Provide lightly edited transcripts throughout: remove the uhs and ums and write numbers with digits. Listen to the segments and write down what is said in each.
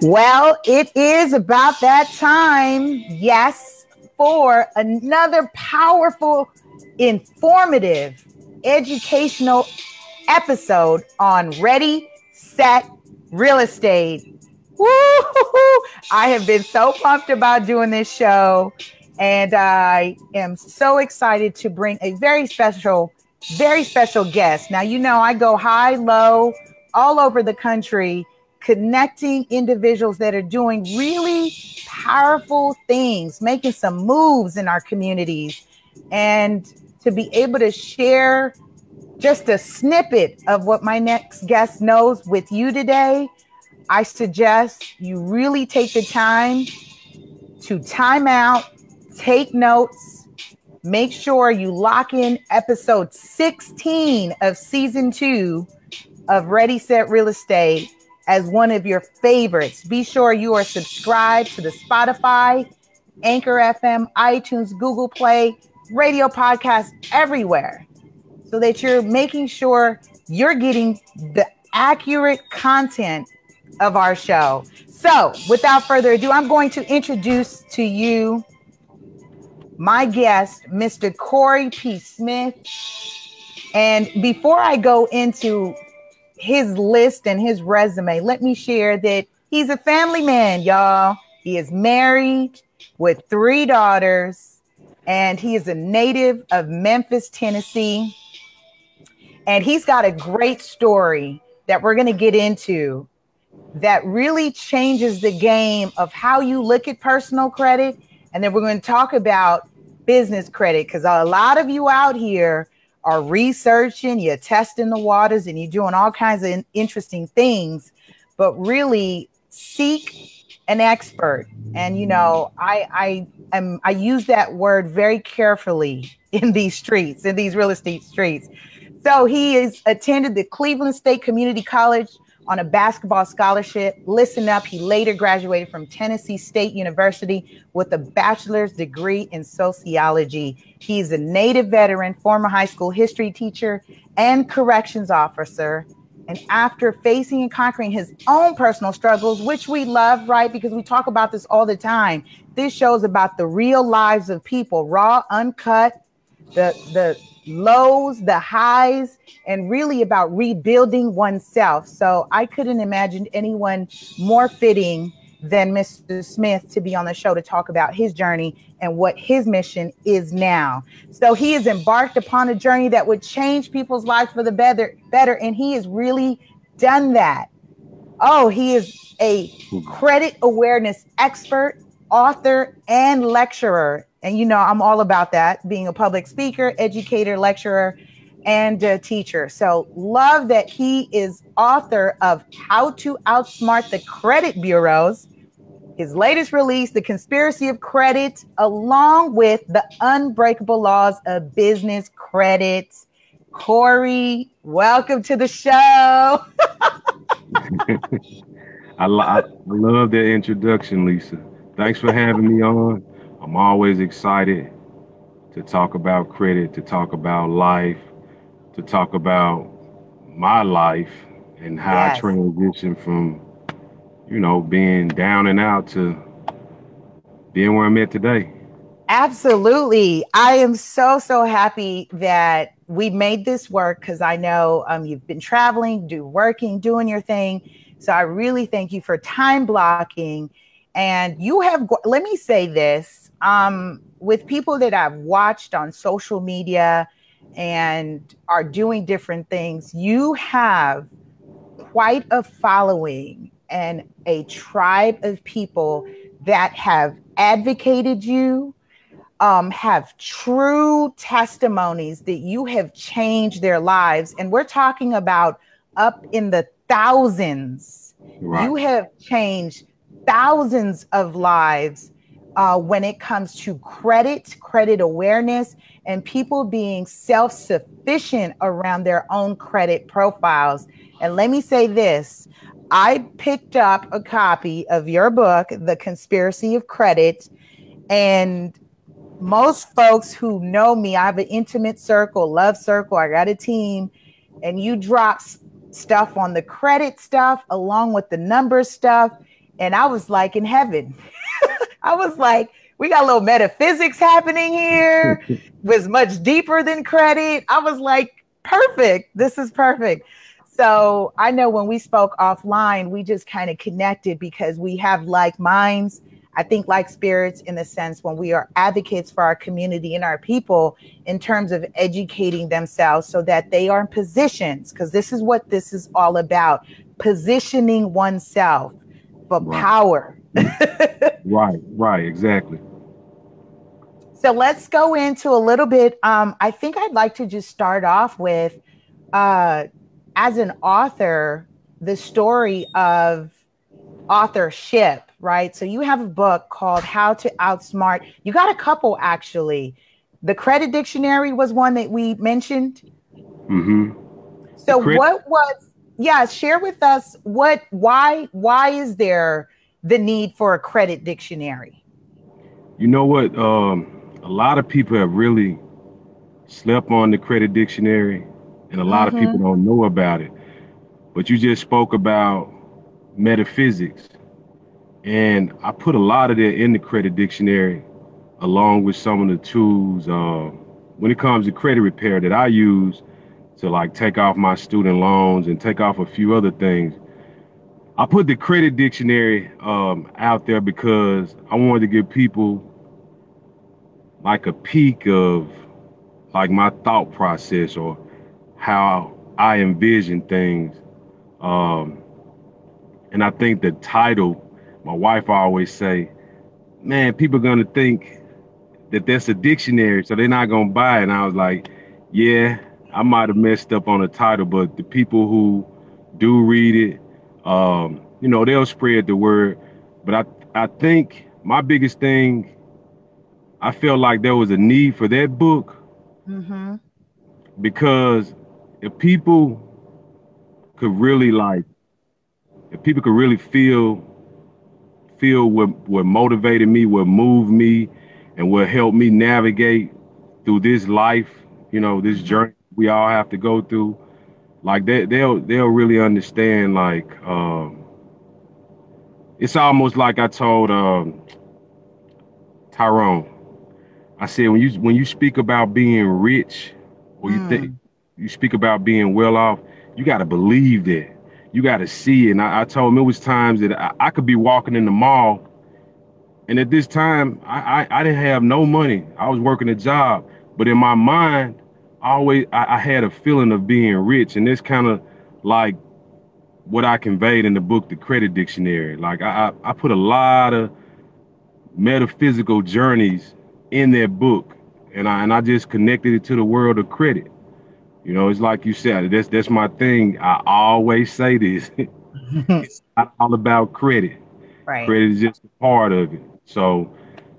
Well, it is about that time, yes, for another powerful, informative, educational episode on Ready, Set, Real Estate. Woo! I have been so pumped about doing this show, and I am so excited to bring a very special guest. Now, you know, I go high, low, all over the country, connecting individuals that are doing really powerful things, making some moves in our communities, and to be able to share just a snippet of what my next guest knows with you today. I suggest you really take the time to time out, take notes, make sure you lock in episode 16 of season 2 of Ready, Set, Real Estate as one of your favorites. Be sure you are subscribed to the Spotify, Anchor FM, iTunes, Google Play, radio podcast, everywhere, so that you're making sure you're getting the accurate content of our show. So without further ado, I'm going to introduce to you my guest, Mr. Corey P. Smith. And before I go into his list and his resume, let me share that he's a family man, y'all. He is married with 3 daughters, and he is a native of Memphis, Tennessee. And he's got a great story that we're going to get into that really changes the game of how you look at personal credit. And then we're going to talk about business credit, because a lot of you out here are researching, you're testing the waters, and you're doing all kinds of interesting things, but really seek an expert. And, you know, I use that word very carefully in these streets, in these real estate streets. So he has attended the Cleveland State Community College on a basketball scholarship. Listen up, he later graduated from Tennessee State University with a bachelor's degree in sociology. He's a native veteran, former high school history teacher, and corrections officer. And after facing and conquering his own personal struggles, which we love, right? Because we talk about this all the time. This show's about the real lives of people, raw, uncut, the lows, the highs, and really about rebuilding oneself. So I couldn't imagine anyone more fitting than Mr. Smith to be on the show to talk about his journey and what his mission is now. So he has embarked upon a journey that would change people's lives for the better, and he has really done that. Oh, he is a credit awareness expert, author, and lecturer. And, you know, I'm all about that, being a public speaker, educator, lecturer, and a teacher. So love that he is author of How to Outsmart the Credit Bureaus. His latest release, The Conspiracy of Credit, along with The Unbreakable Laws of Business Credit. Corey, welcome to the show. I love that introduction, Lisa. Thanks for having me on. I'm always excited to talk about credit, to talk about life, to talk about my life and how I transitioned from, you know, being down and out to being where I'm at today. Absolutely. I am so happy that we made this work, because I know you've been traveling, doing your thing. So I really thank you for time blocking. And you have, let me say this, with people that I've watched on social media and are doing different things, you have quite a following and a tribe of people that have advocated you, have true testimonies that you have changed their lives. And we're talking about up in the thousands. Right. You have changed thousands of lives when it comes to credit awareness, and people being self-sufficient around their own credit profiles. And let me say this, I picked up a copy of your book, The Conspiracy of Credit, and most folks who know me, I have an intimate circle, love circle, I got a team, and you drop stuff on the credit stuff along with the numbers stuff. And I was like in heaven. I was like, we got a little metaphysics happening here. It was much deeper than credit. I was like, perfect. This is perfect. So I know when we spoke offline, we just kind of connected because we have like minds. I think like spirits in the sense when we are advocates for our community and our people in terms of educating themselves so that they are in positions, because this is what this is all about, positioning oneself for power. Right, exactly. So let's go into a little bit. I think I'd like to just start off with, as an author, the story of authorship, right? So you have a book called How to Outsmart. You got a couple, actually. The Credit Dictionary was one that we mentioned. Mm-hmm. So what was, share with us why is there the need for a credit dictionary? You know what? A lot of people have really slept on the credit dictionary, and a lot of people don't know about it. But you just spoke about metaphysics, and I put a lot of that in the credit dictionary, along with some of the tools when it comes to credit repair that I use to like take off my student loans and take off a few other things. I put the credit dictionary out there because I wanted to give people like a peek of like my thought process or how I envision things. And I think the title, my wife always say, man, people are gonna think that that's a dictionary, so they're not gonna buy it. And I was like, yeah, I might have messed up on the title, but the people who do read it, they'll spread the word. But I think my biggest thing, I felt like there was a need for that book because if people could really like, if people could really feel what motivated me, what moved me, and what helped me navigate through this life, this journey we all have to go through, like they'll really understand. Like it's almost like I told Tyrone. I said when you speak about being rich, or you speak about being well off, you got to believe that. You got to see it. And I told him it was times that I could be walking in the mall, and at this time I didn't have no money. I was working a job, but in my mind, I had a feeling of being rich, and it's kind of like what I conveyed in the book, The Credit Dictionary. Like I put a lot of metaphysical journeys in that book, and I just connected it to the world of credit. It's like you said, that's my thing. I always say this. It's not all about credit. Right. Credit is just a part of it. So,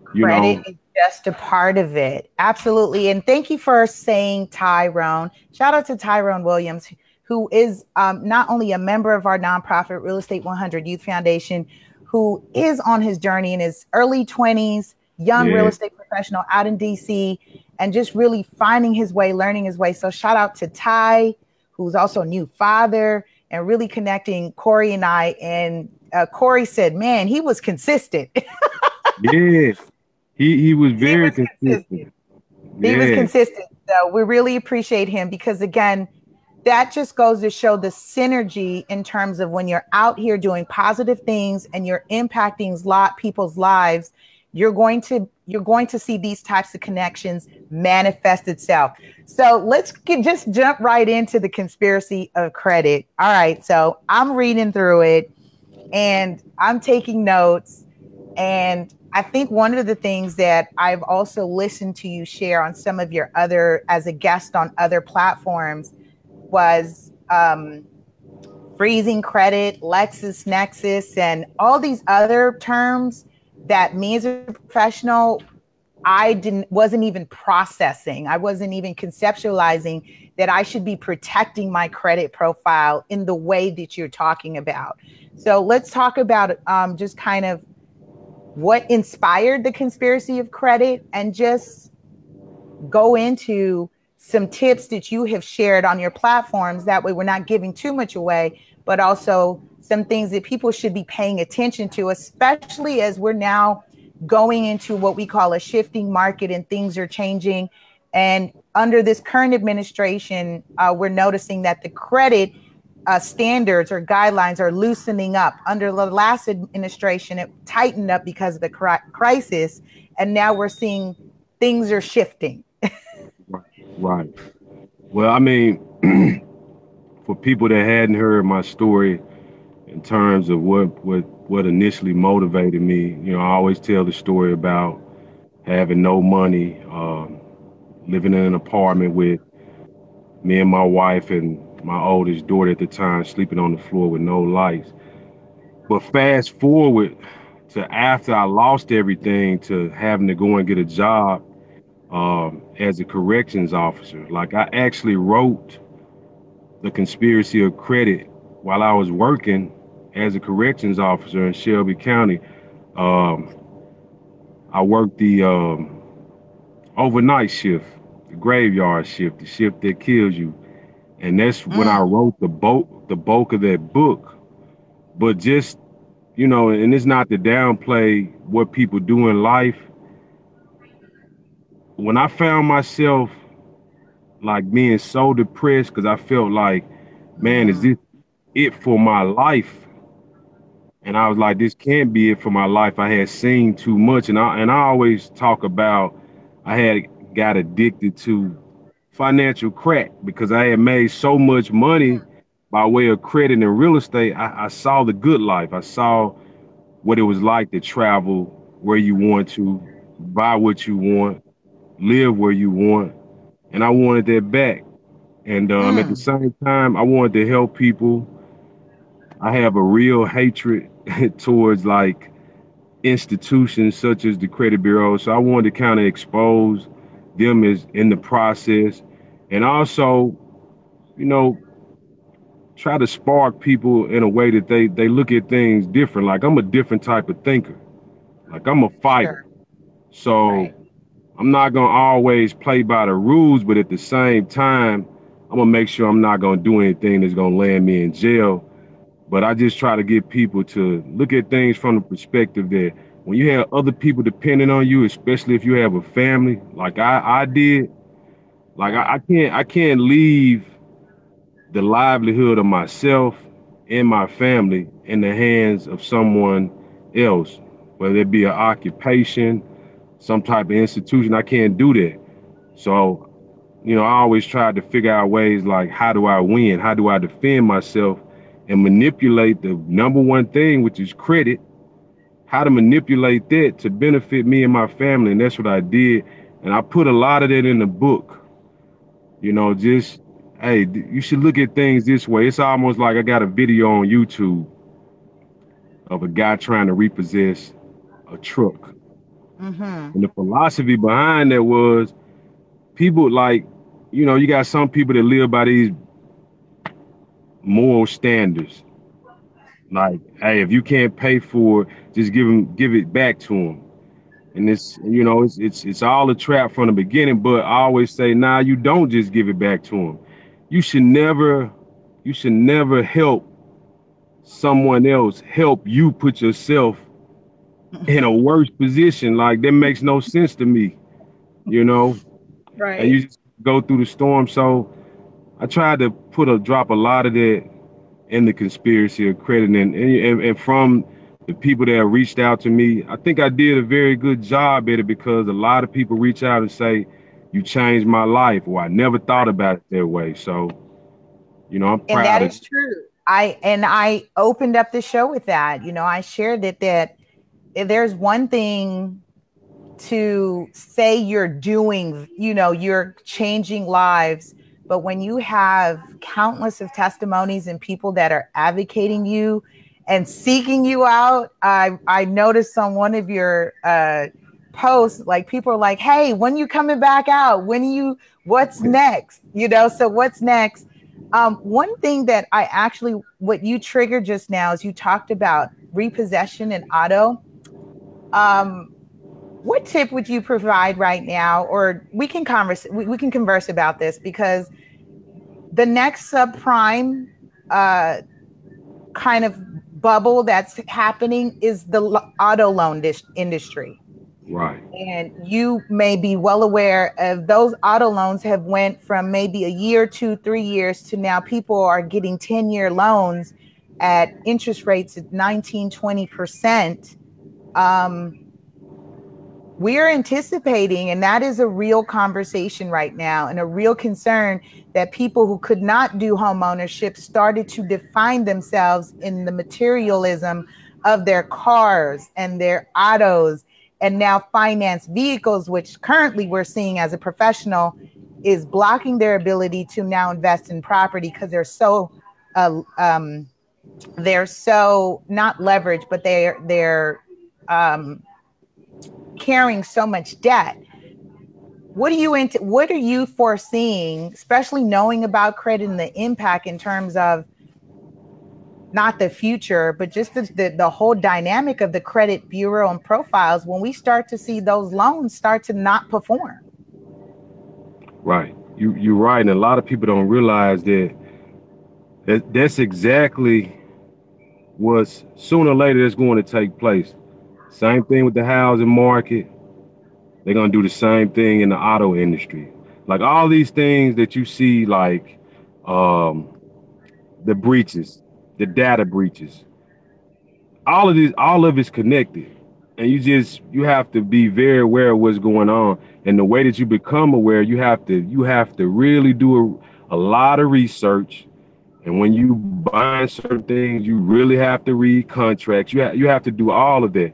credit is just a part of it. Absolutely. And thank you for saying Tyrone. Shout out to Tyrone Williams, who is not only a member of our nonprofit Real Estate 100 Youth Foundation, who is on his journey in his early 20s, young real estate professional out in DC, and just really finding his way, learning his way. So shout out to Ty, who's also a new father, and really connecting Corey and I. And Corey said, man, he was consistent. Yeah, he was very consistent. He was consistent. So we really appreciate him because, again, that just goes to show the synergy in terms of when you're out here doing positive things and you're impacting people's lives, you're going to see these types of connections manifest itself. So let's just jump right into the conspiracy of credit. All right. So I'm reading through it and I'm taking notes. And I think one of the things that I've also listened to you share on some of your as a guest on other platforms was freezing credit, LexisNexis, and all these other terms that me as a professional, wasn't even processing. I wasn't even conceptualizing that I should be protecting my credit profile in the way that you're talking about. So let's talk about just kind of what inspired the conspiracy of credit and just go into some tips that you have shared on your platforms. That way we're not giving too much away, but also some things that people should be paying attention to, especially as we're now going into what we call a shifting market and things are changing. And under this current administration, we're noticing that the credit standards or guidelines are loosening up. Under the last administration, it tightened up because of the crisis. And now we're seeing things are shifting. Right. Well, I mean, for people that hadn't heard my story in terms of what initially motivated me, you know, I always tell the story about having no money, living in an apartment with me and my wife and my oldest daughter at the time, sleeping on the floor with no lights. But fast forward to after I lost everything, to having to go and get a job as a corrections officer. Like, I actually wrote The Conspiracy of Credit while I was working as a corrections officer in Shelby County. Um, I worked the overnight shift, the graveyard shift, the shift that kills you. And that's when I wrote the bulk of that book. But just, you know, and it's not to downplay what people do in life. When I found myself like being so depressed because I felt like, man, is this it for my life? And I was like, this can't be it for my life. I had seen too much. And I always talk about I had got addicted to financial crack because I had made so much money by way of credit and real estate. I saw the good life. I saw what it was like to travel where you want to, buy what you want, live where you want. And I wanted that back. And at the same time, I wanted to help people. I have a real hatred towards like institutions such as the credit bureau. So I wanted to kind of expose them as in the process, and also, you know, try to spark people in a way that they look at things different. Like, I'm a different type of thinker. Like, I'm a fighter. Sure. So Right. I'm not gonna always play by the rules, but at the same time, I'm gonna make sure I'm not gonna do anything that's gonna land me in jail. But I just try to get people to look at things from the perspective that when you have other people depending on you, especially if you have a family, like I did, like I can't leave the livelihood of myself and my family in the hands of someone else, whether it be an occupation, some type of institution. I can't do that. So, you know, I always tried to figure out ways like, how do I win? How do I defend myself and manipulate the number one thing, which is credit, how to manipulate that to benefit me and my family. And that's what I did. And I put a lot of that in the book. You know, just, hey, you should look at things this way. It's almost like I got a video on YouTube of a guy trying to repossess a truck. And the philosophy behind that was, people like, you know, you got some people that live by these moral standards. Like, hey, if you can't pay for it, just give it back to them. And it's, you know, it's all a trap from the beginning. But I always say, nah, you don't just give it back to them. You should never, you should never help someone else help you put yourself in a worse position. Like, that makes no sense to me, you know. And Right. you just go through the storm. So I tried to drop a lot of that in the conspiracy of credit, and from the people that have reached out to me, I think I did a very good job at it, because a lot of people reach out and say, you changed my life, or I never thought about it that way. So, you know, I'm And that proud of is true. I opened up the show with that. You know, I shared that there's one thing to say you're doing, you know, you're changing lives, but when you have countless of testimonies and people that are advocating you and seeking you out, I noticed on one of your posts, like, people are like, hey, when you coming back out? What's next? You know, so what's next? One thing that what you triggered just now is you talked about repossession and auto. What tip would you provide right now? Or we can converse about this, because the next subprime kind of bubble that's happening is the auto loan industry. Right. And you may be well aware of those auto loans have went from maybe a year, 2, 3 years to now people are getting 10-year loans at interest rates at 19, 20%. We're anticipating, and that is a real conversation right now and a real concern, that people who could not do home ownership started to define themselves in the materialism of their cars and their autos, and now finance vehicles, which currently we're seeing as a professional is blocking their ability to now invest in property because they're so not leveraged, but they're carrying so much debt. What are you foreseeing, especially knowing about credit and the impact in terms of not the future, but just the whole dynamic of the credit bureau and profiles when we start to see those loans start to not perform? Right. You're right. And a lot of people don't realize that's exactly what's sooner or later that's going to take place. Same thing with the housing market. They're going to do the same thing in the auto industry. Like all these things that you see, like the breaches, the data breaches, all of it's connected. And you have to be very aware of what's going on. And the way that you become aware, you have to really do a lot of research. And when you buy certain things, you really have to read contracts. You have to do all of that.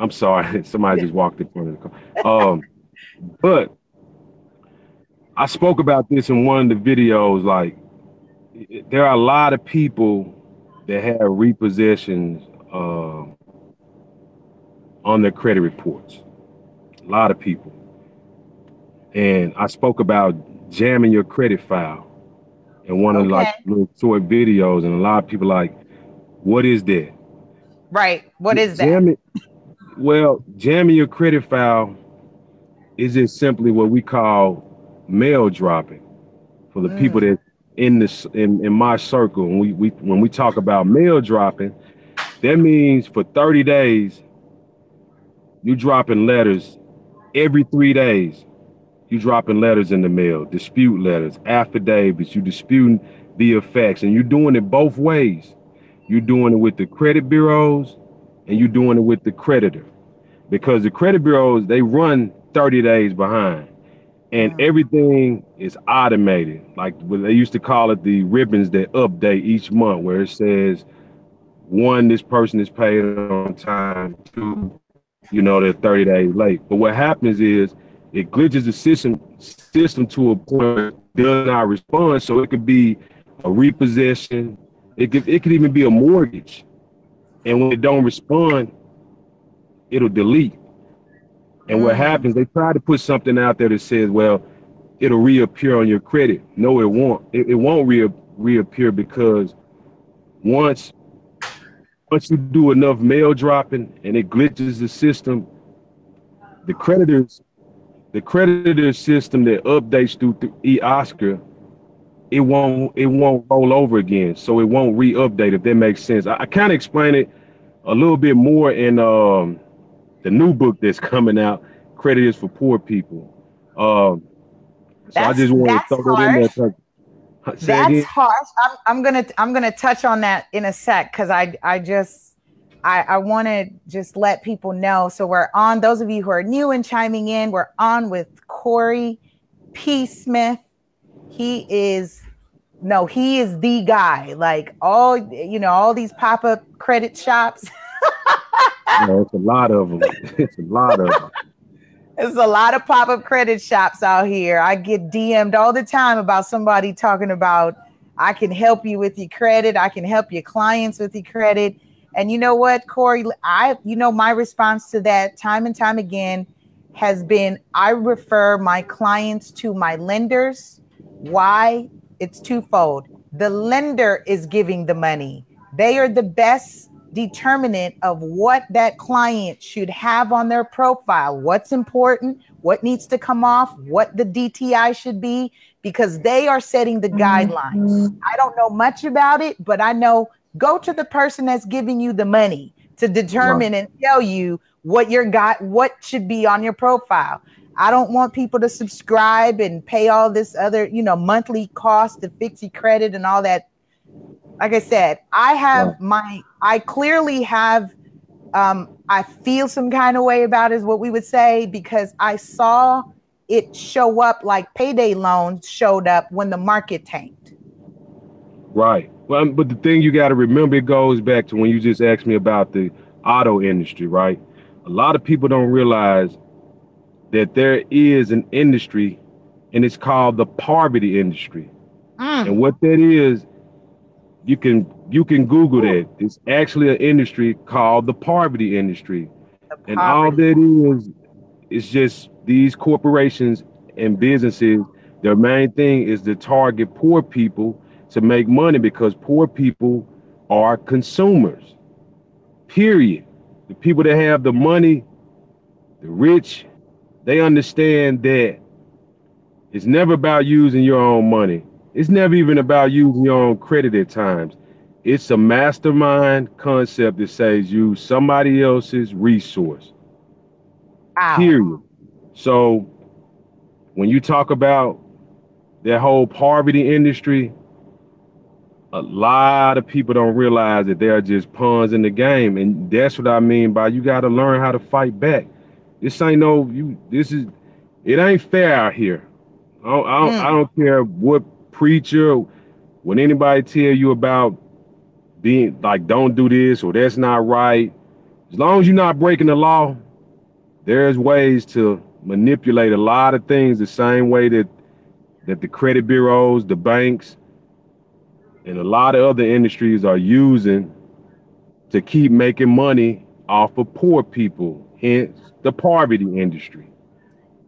I'm sorry, somebody just walked in front of the car. But I spoke about this in one of the videos. Like, there are a lot of people that have repossessions on their credit reports. A lot of people. And I spoke about jamming your credit file in one of like little short videos, and a lot of people like, what is that? Right. What is that? Jamming your credit file is just simply what we call mail dropping for the people that in my circle. When we talk about mail dropping, that means for 30 days, you dropping letters every 3 days. You dropping letters in the mail, dispute letters, affidavits, you disputing the effects, and you're doing it both ways. You're doing it with the credit bureaus and you're doing it with the creditor, because the credit bureaus, they run 30 days behind and everything is automated. Like they used to call it the ribbons that update each month, where it says, 1, this person is paid on time, 2, they're 30 days late. But what happens is it glitches the system to a point where it does not respond. So it could be a repossession. It could even be a mortgage. And when it don't respond, it'll delete. And what happens, they try to put something out there that says, well, it'll reappear on your credit. No, it won't. It won't reappear, because once you do enough mail dropping and it glitches the system, the creditor system that updates through eOscar, it won't roll over again. So it won't re-update, if that makes sense. I kind of explain it a little bit more in the new book that's coming out, Credit is for Poor People. So I just want to throw that in there. That's harsh. I'm gonna touch on that in a sec, because I want to just let people know. So we're on, those of you who are new and chiming in, we're on with Corey P. Smith. He is the guy. Like all these pop-up credit shops. It's a lot of them. It's a lot of them. There's a lot of pop-up credit shops out here. I get DM'd all the time about somebody talking about, I can help you with your credit. I can help your clients with your credit. And you know what, Corey, my response to that time and time again has been, I refer my clients to my lenders. Why? It's twofold. The lender is giving the money. They are the best determinant of what that client should have on their profile, what's important, what needs to come off, what the DTI should be, because they are setting the guidelines. I don't know much about it, but I know go to the person that's giving you the money to determine and tell you what what should be on your profile. I don't want people to subscribe and pay all this other, monthly cost to fix your credit and all that. Like I said, I clearly have, I feel some kind of way about it, is what we would say, because I saw it show up like payday loans showed up when the market tanked. Right. Well, but the thing you got to remember, it goes back to when you just asked me about the auto industry, right? A lot of people don't realize that there is an industry, and it's called the poverty industry. And what that is, you can Google that. It's actually an industry called the poverty industry. And all that is just these corporations and businesses, their main thing is to target poor people to make money, because poor people are consumers, period. The people that have the money, the rich, they understand that it's never about using your own money. It's never even about using your own credit at times. It's a mastermind concept that says use somebody else's resource, period. So when you talk about that whole poverty industry, a lot of people don't realize that they're just pawns in the game. And that's what I mean by you got to learn how to fight back. This ain't it ain't fair out here. I don't care what preacher, when anybody tell you about being like, don't do this or that's not right. As long as you're not breaking the law, there's ways to manipulate a lot of things the same way that the credit bureaus, the banks, and a lot of other industries are using to keep making money off of poor people, hence the poverty industry.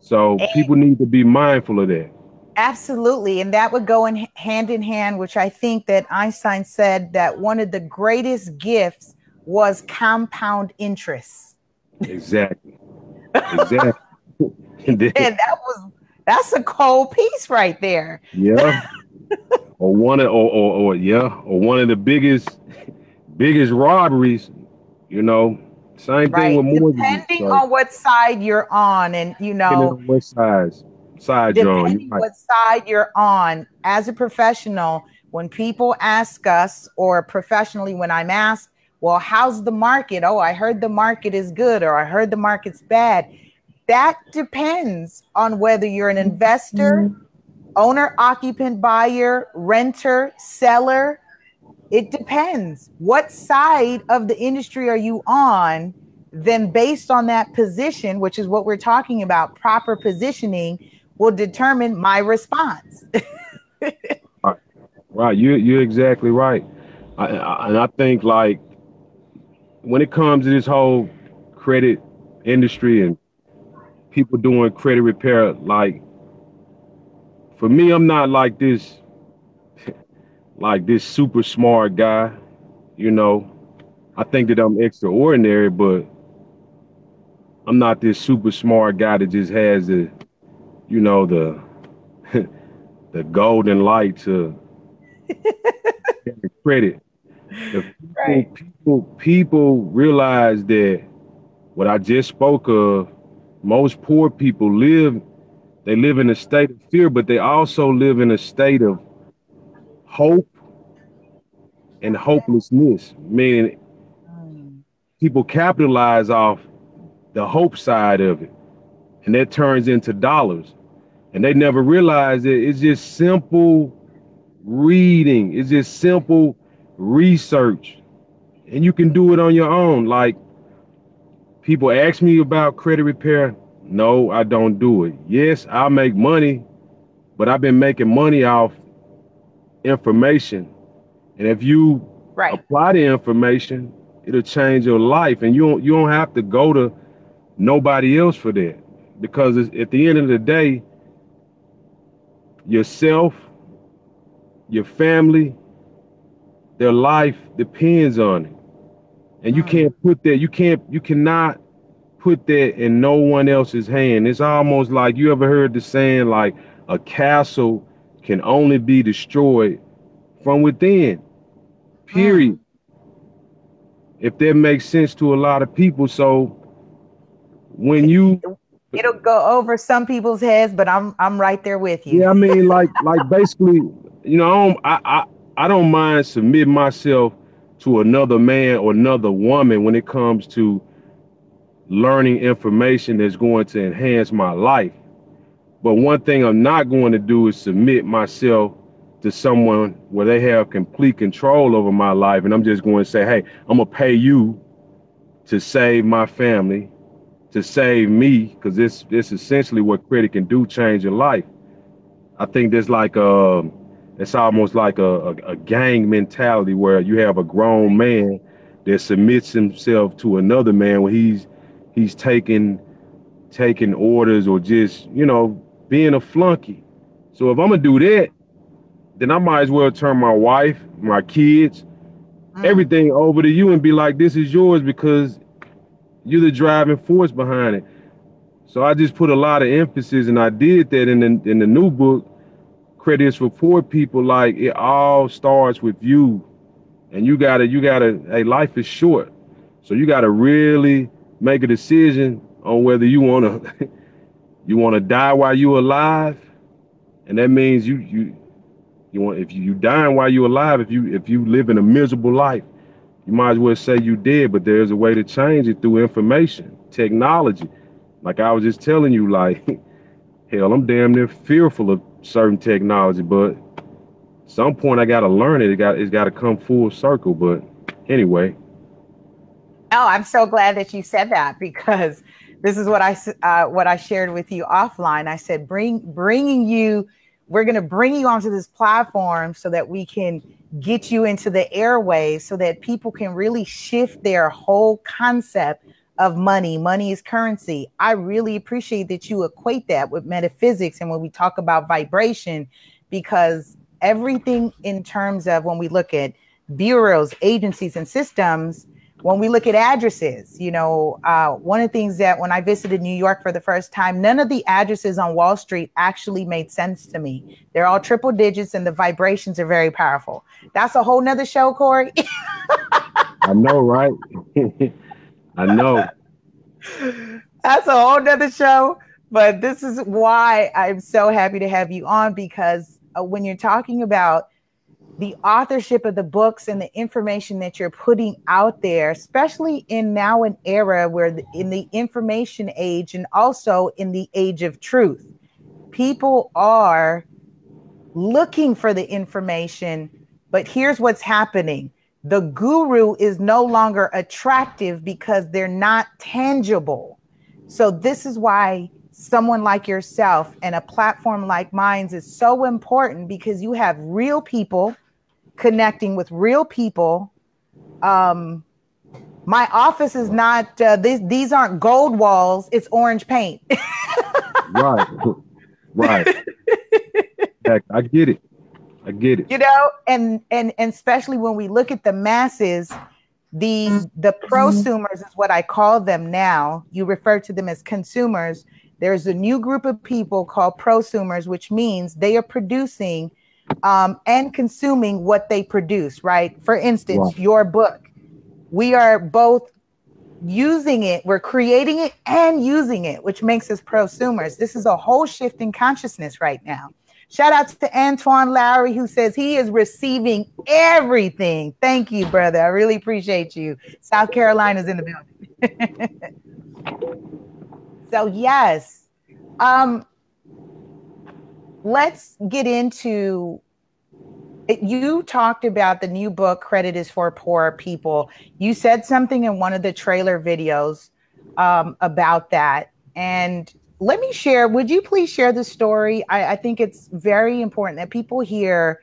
So people need to be mindful of that. Absolutely. And that would go hand in hand, which I think that Einstein said that one of the greatest gifts was compound interest. Exactly. Exactly. And that's a cold piece right there. Yeah. Or one of the biggest robberies, same thing with mortgages. Depending on what side you're on, and depending on what side you're on. Depending what side you're on, as a professional, when people ask us, or professionally when I'm asked, well, how's the market? Oh, I heard the market is good, or I heard the market's bad. That depends on whether you're an investor, owner, occupant, buyer, renter, seller. It depends. What side of the industry are you on? Then based on that position, which is what we're talking about, proper positioning will determine my response. Right. You're exactly right. And I think, like, when it comes to this whole credit industry and people doing credit repair, like, for me, I'm not like this super smart guy. I think that I'm extraordinary, but I'm not this super smart guy that just has the the golden light to credit. People realize that what I just spoke of, most poor people live in a state of fear, but they also live in a state of hope and hopelessness, meaning people capitalize off the hope side of it, and that turns into dollars. And they never realize that it's just simple reading. It's just simple research. And you can do it on your own. Like, people ask me about credit repair. No, I don't do it. Yes, I'll make money, but I've been making money off information. And if you apply the information, it'll change your life. And you don't have to go to nobody else for that. Because at the end of the day, yourself, your family, their life depends on it. And you can't put that, you cannot put that in no one else's hand. It's almost like, you ever heard the saying, like, a castle can only be destroyed from within, period. If that makes sense to a lot of people. So when you, It'll go over some people's heads, but I'm right there with you. yeah, I mean, like basically, you know, I don't mind submitting myself to another man or another woman when it comes to learning information that's going to enhance my life. But one thing I'm not going to do is submit myself to someone where they have complete control over my life, and I'm just going to say, hey, I'm gonna pay you to save my family, to save me, because this essentially what credit can do, change your life. I think there's like it's almost like a gang mentality where you have a grown man that submits himself to another man when he's taking orders, or just, you know, being a flunky. So if I'm gonna do that, then I might as well turn my wife, my kids, everything over to you and be like, this is yours, because you're the driving force behind it. So I just put a lot of emphasis, and I did that in the new book, Credit is for Poor People. Like, it all starts with you, and you gotta, hey, life is short, so you gotta really make a decision on whether you wanna you wanna die while you're alive, and that means you want, if you dying while you're alive, if you live in a miserable life, you might as well say you did. But there's a way to change it through information, technology. Like I was just telling you, like, hell, I'm damn near fearful of certain technology, but at some point I gotta learn it. It's gotta come full circle. But anyway. Oh, I'm so glad that you said that, because this is what I shared with you offline. I said, bringing you, we're going to bring you onto this platform so that we can get you into the airwaves, so that people can really shift their whole concept of money. Money is currency. I really appreciate that you equate that with metaphysics and when we talk about vibration, because everything in terms of when we look at bureaus, agencies, and systems, when we look at addresses, you know, one of the things that when I visited New York for the first time, none of the addresses on Wall Street actually made sense to me. They're all triple digits and the vibrations are very powerful. That's a whole nother show, Corey. I know, right? I know. That's a whole nother show. But this is why I'm so happy to have you on, because when you're talking about the authorship of the books and the information that you're putting out there, especially in now an era where in the information age and also in the age of truth, people are looking for the information. But here's what's happening. The guru is no longer attractive because they're not tangible. So this is why someone like yourself and a platform like mine is so important, because you have real people connecting with real people. My office is not, these aren't gold walls, it's orange paint. Right. Right. I get it. I get it. You know, and especially when we look at the masses, the prosumers is what I call them now. You refer to them as consumers. There's a new group of people called prosumers, which means they are producing and consuming what they produce, right? For instance, wow. Your book, we are both using it, we're creating it and using it, which makes us prosumers. This is a whole shift in consciousness right now. Shout out to Antoine Lowry, who says he is receiving everything. Thank you, brother. I really appreciate you. South Carolina's in the building. So yes, let's get into it. You talked about the new book, Credit is for Poor People. You said something in one of the trailer videos about that. And let me share, would you please share the story? I think it's very important that people hear,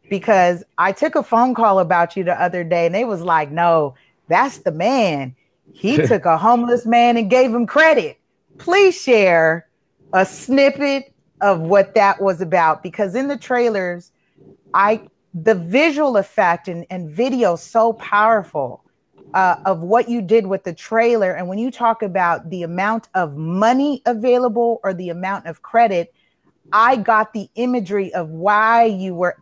because I took a phone call about you the other day and they was like, no, that's the man. He took a homeless man and gave him credit. Please share a snippet of what that was about, because in the trailers, the visual effect and video so powerful. of what you did with the trailer. And when you talk about the amount of money available or the amount of credit, I got the imagery of why you were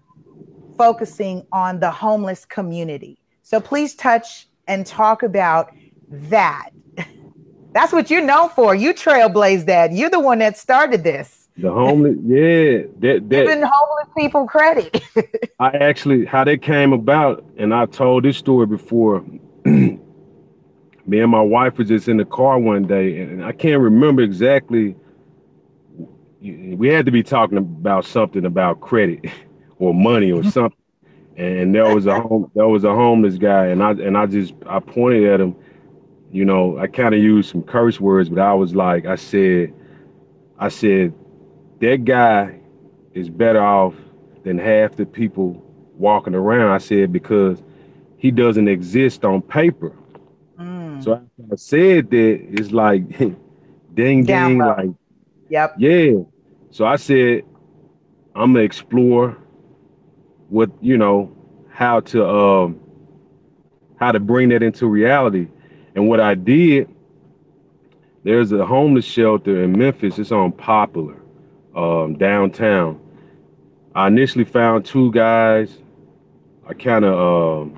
focusing on the homeless community. So please touch and talk about that. That's what you're known for. You trailblazed that. You're the one that started this. The homeless, yeah, Giving homeless people credit. I actually, how that came about, and I told this story before. Me and my wife was just in the car one day, and I can't remember exactly. We had to be talking about something about credit or money or something. And there was a homeless guy, and I pointed at him. You know, I kind of used some curse words, but I was like, I said, that guy is better off than half the people walking around. I said, because he doesn't exist on paper. So after I said that, it's like, ding, ding, like, yep. yeah. So I said, I'm gonna explore what, how to bring that into reality. And what I did, there's a homeless shelter in Memphis. It's on Popular, downtown. I initially found two guys. I kind of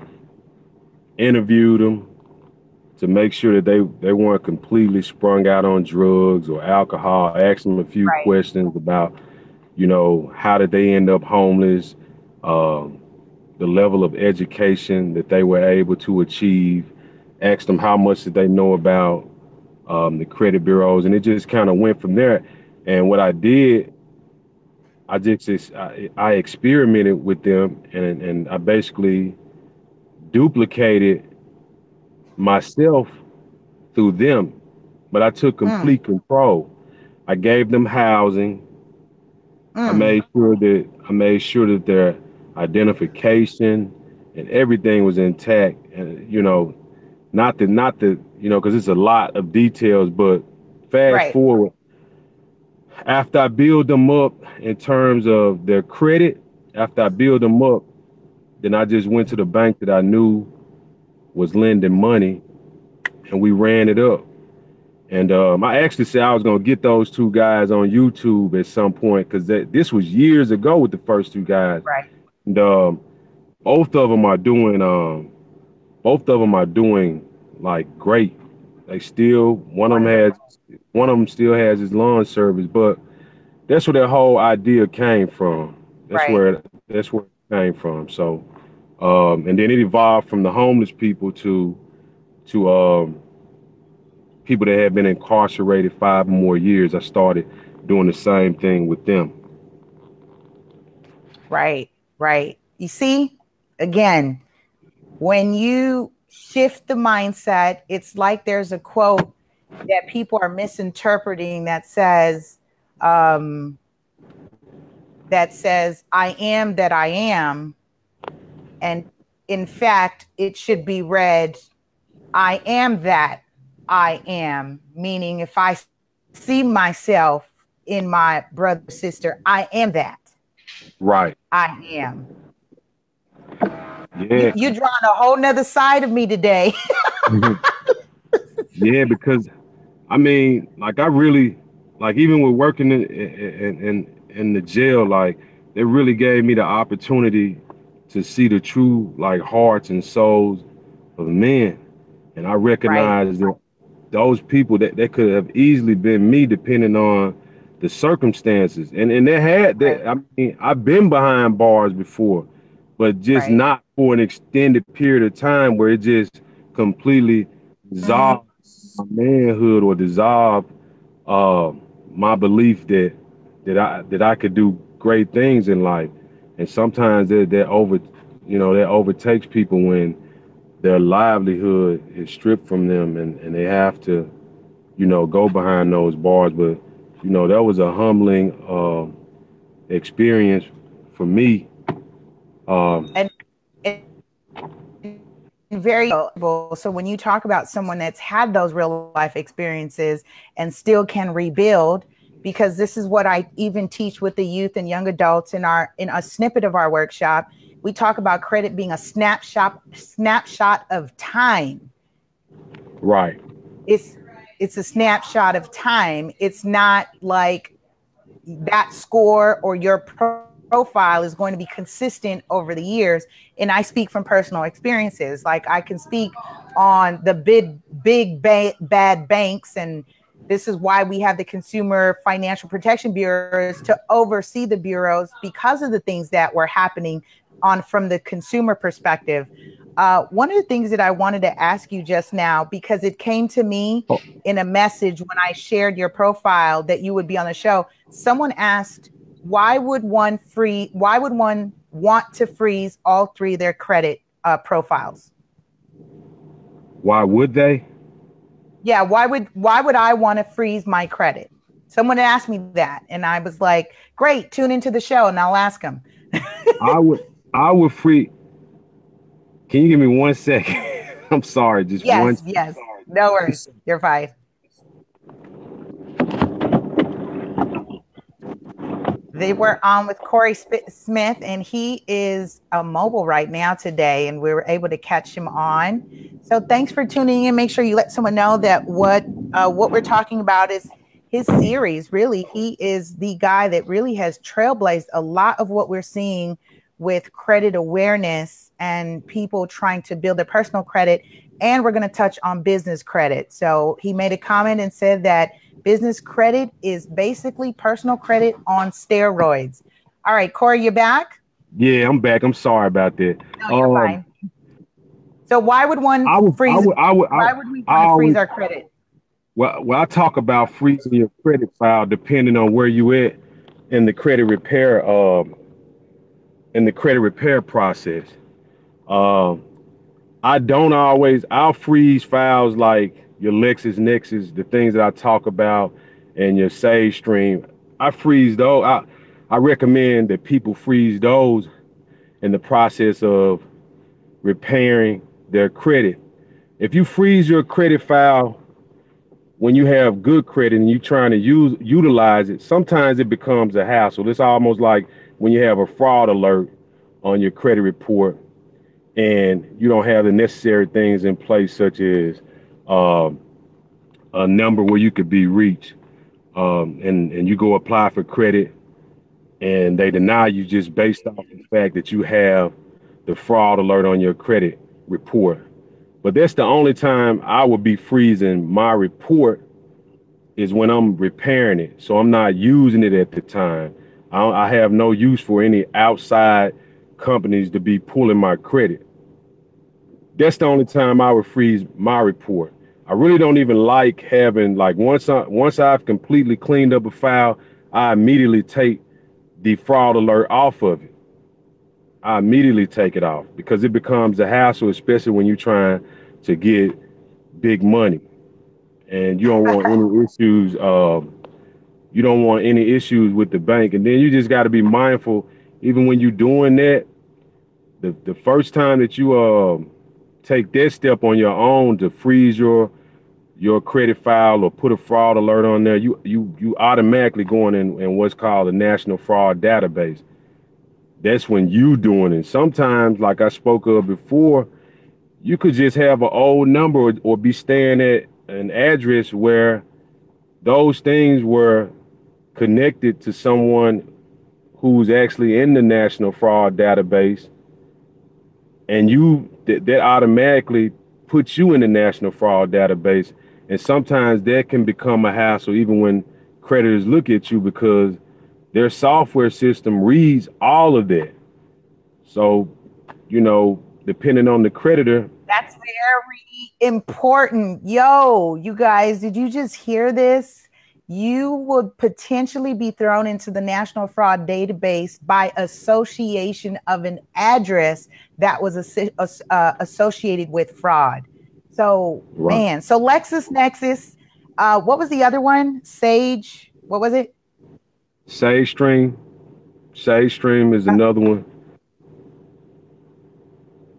interviewed them to make sure that they weren't completely sprung out on drugs or alcohol. I asked them a few questions about, how did they end up homeless, the level of education that they were able to achieve. Asked them how much did they know about the credit bureaus, and it just kind of went from there. And what I did, I experimented with them, and I basically duplicated myself through them, but I took complete control. I gave them housing. I made sure that their identification and everything was intact, and not the because it's a lot of details, but fast forward, after I build them up in terms of their credit, after I build them up, then I just went to the bank that I knew was lending money, and we ran it up. And I actually said I was gonna get those two guys on YouTube at some point, because this was years ago with the first two guys. Right. And both of them are doing like great. They still one of them still has his lawn service, but that's where that whole idea came from. That's where it came from. So and then it evolved from the homeless people to people that had been incarcerated 5 or more years. I started doing the same thing with them. Right. You see, again, when you shift the mindset, it's like there's a quote that people are misinterpreting that says, I am that I am. And in fact, it should be read, I am that I am, meaning if I see myself in my brother, sister, I am that. Right. I am. Yeah. You're drawing a whole nother side of me today. Yeah, because I mean, like I really, like even with working in the jail, like they really gave me the opportunity to see the true like hearts and souls of men. And I recognize that those people that could have easily been me, depending on the circumstances. And they had that. I mean, I've been behind bars before, but just not for an extended period of time where it just completely dissolved my manhood or dissolved my belief that I could do great things in life. And sometimes that overtakes people when their livelihood is stripped from them and they have to, go behind those bars. But, that was a humbling experience for me. And very valuable. So when you talk about someone that's had those real life experiences and still can rebuild, because this is what I even teach with the youth and young adults in a snippet of our workshop. We talk about credit being a snapshot of time. Right. It's it's a snapshot of time. It's not like that score or your profile is going to be consistent over the years. And I speak from personal experiences. Like I can speak on the bad banks, and this is why we have the Consumer Financial Protection Bureaus to oversee the bureaus because of the things that were happening on from the consumer perspective. One of the things that I wanted to ask you just now, because it came to me Oh, in a message when I shared your profile that you would be on the show, someone asked, why would one want to freeze all three of their credit profiles? why would they? Yeah, why would I want to freeze my credit? Someone asked me that, and I was like, great, tune into the show and I'll ask them. I would I would free. Can you give me 1 second? I'm sorry, just one. Yes, yes. No worries. You're fine. They were on with Corey Smith, and he is mobile right now today, and we were able to catch him on. So thanks for tuning in. Make sure you let someone know that what we're talking about is his series. Really, he is the guy that really has trailblazed a lot of what we're seeing with credit awareness and people trying to build their personal credit. And we're going to touch on business credit. So he made a comment and said that business credit is basically personal credit on steroids. All right, Corey, you back? Yeah, I'm back. I'm sorry about that. No, you're fine. So why would one freeze? Why would we want to freeze our credit? Well, I talk about freezing your credit file depending on where you at in the credit repair process. Um, I'll freeze files like your LexisNexis, the things that I talk about, and your Sage Stream. I freeze those. I recommend that people freeze those in the process of repairing their credit. If you freeze your credit file when you have good credit and you're trying to utilize it, sometimes it becomes a hassle. It's almost like when you have a fraud alert on your credit report and you don't have the necessary things in place, such as a number where you could be reached, and you go apply for credit and they deny you just based off the fact that you have the fraud alert on your credit report. But that's the only time I would be freezing my report, is when I'm repairing it. So I'm not using it at the time. I have no use for any outside companies to be pulling my credit. That's the only time I would freeze my report. I really don't even like having, like, once I've completely cleaned up a file, I immediately take the fraud alert off of it. I immediately take it off because it becomes a hassle, especially when you're trying to get big money and you don't want any issues. You don't want any issues with the bank. And then you just got to be mindful, even when you're doing that, the first time that you take that step on your own to freeze your credit file or put a fraud alert on there, you automatically going in what's called the National Fraud Database. That's when you doing it. Sometimes, like I spoke of before, you could just have an old number or be staying at an address where those things were connected to someone who's actually in the National Fraud Database, and that automatically puts you in the National Fraud Database. And sometimes that can become a hassle even when creditors look at you, because their software system reads all of that. So, depending on the creditor. That's very important. Yo, you guys, did you just hear this? You would potentially be thrown into the National Fraud Database by association of an address that was associated with fraud. So, Right. man, so LexisNexis, what was the other one? Sage, what was it? Sage Stream. Sage Stream is another one.